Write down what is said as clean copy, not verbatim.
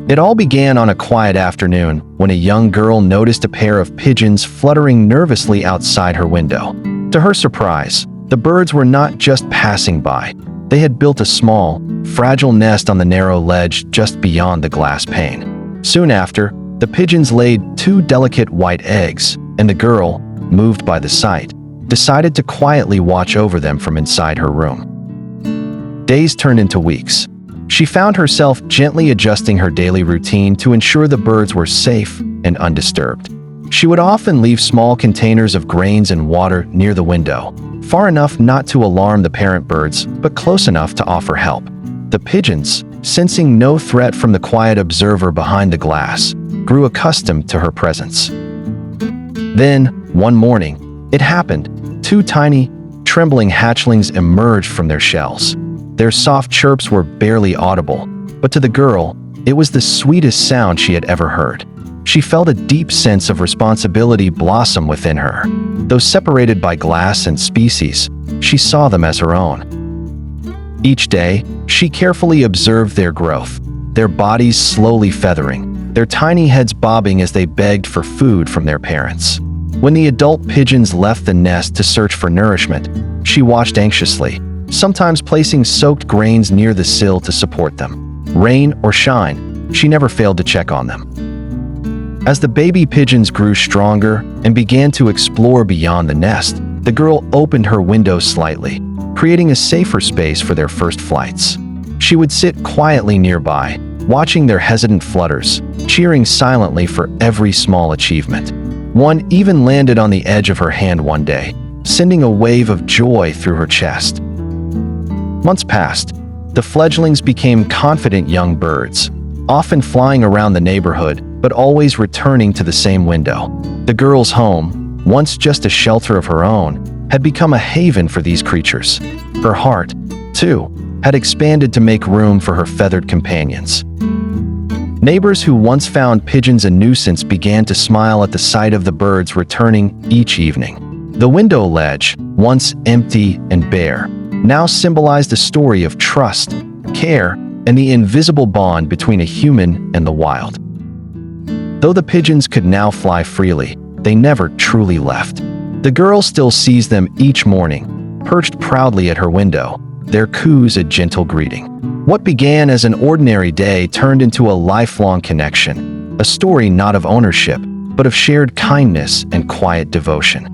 It all began on a quiet afternoon when a young girl noticed a pair of pigeons fluttering nervously outside her window. To her surprise, the birds were not just passing by. They had built a small, fragile nest on the narrow ledge just beyond the glass pane. Soon after, the pigeons laid 2 delicate white eggs, and the girl, moved by the sight, decided to quietly watch over them from inside her room. Days turned into weeks. She found herself gently adjusting her daily routine to ensure the birds were safe and undisturbed. She would often leave small containers of grains and water near the window, far enough not to alarm the parent birds, but close enough to offer help. The pigeons, sensing no threat from the quiet observer behind the glass, grew accustomed to her presence. Then, one morning, it happened. 2 tiny, trembling hatchlings emerged from their shells. Their soft chirps were barely audible, but to the girl, it was the sweetest sound she had ever heard. She felt a deep sense of responsibility blossom within her. Though separated by glass and species, she saw them as her own. Each day, she carefully observed their growth, their bodies slowly feathering, their tiny heads bobbing as they begged for food from their parents. When the adult pigeons left the nest to search for nourishment, she watched anxiously, sometimes placing soaked grains near the sill to support them. Rain or shine, she never failed to check on them. As the baby pigeons grew stronger and began to explore beyond the nest, the girl opened her window slightly, creating a safer space for their first flights. She would sit quietly nearby, watching their hesitant flutters, cheering silently for every small achievement. One even landed on the edge of her hand one day, sending a wave of joy through her chest. Months passed. The fledglings became confident young birds, often flying around the neighborhood, but always returning to the same window. The girl's home, once just a shelter of her own, had become a haven for these creatures. Her heart, too, had expanded to make room for her feathered companions. Neighbors who once found pigeons a nuisance began to smile at the sight of the birds returning each evening. The window ledge, once empty and bare, now symbolized a story of trust, care, and the invisible bond between a human and the wild. Though the pigeons could now fly freely, they never truly left. The girl still sees them each morning, perched proudly at her window, their coos a gentle greeting. What began as an ordinary day turned into a lifelong connection, a story not of ownership, but of shared kindness and quiet devotion.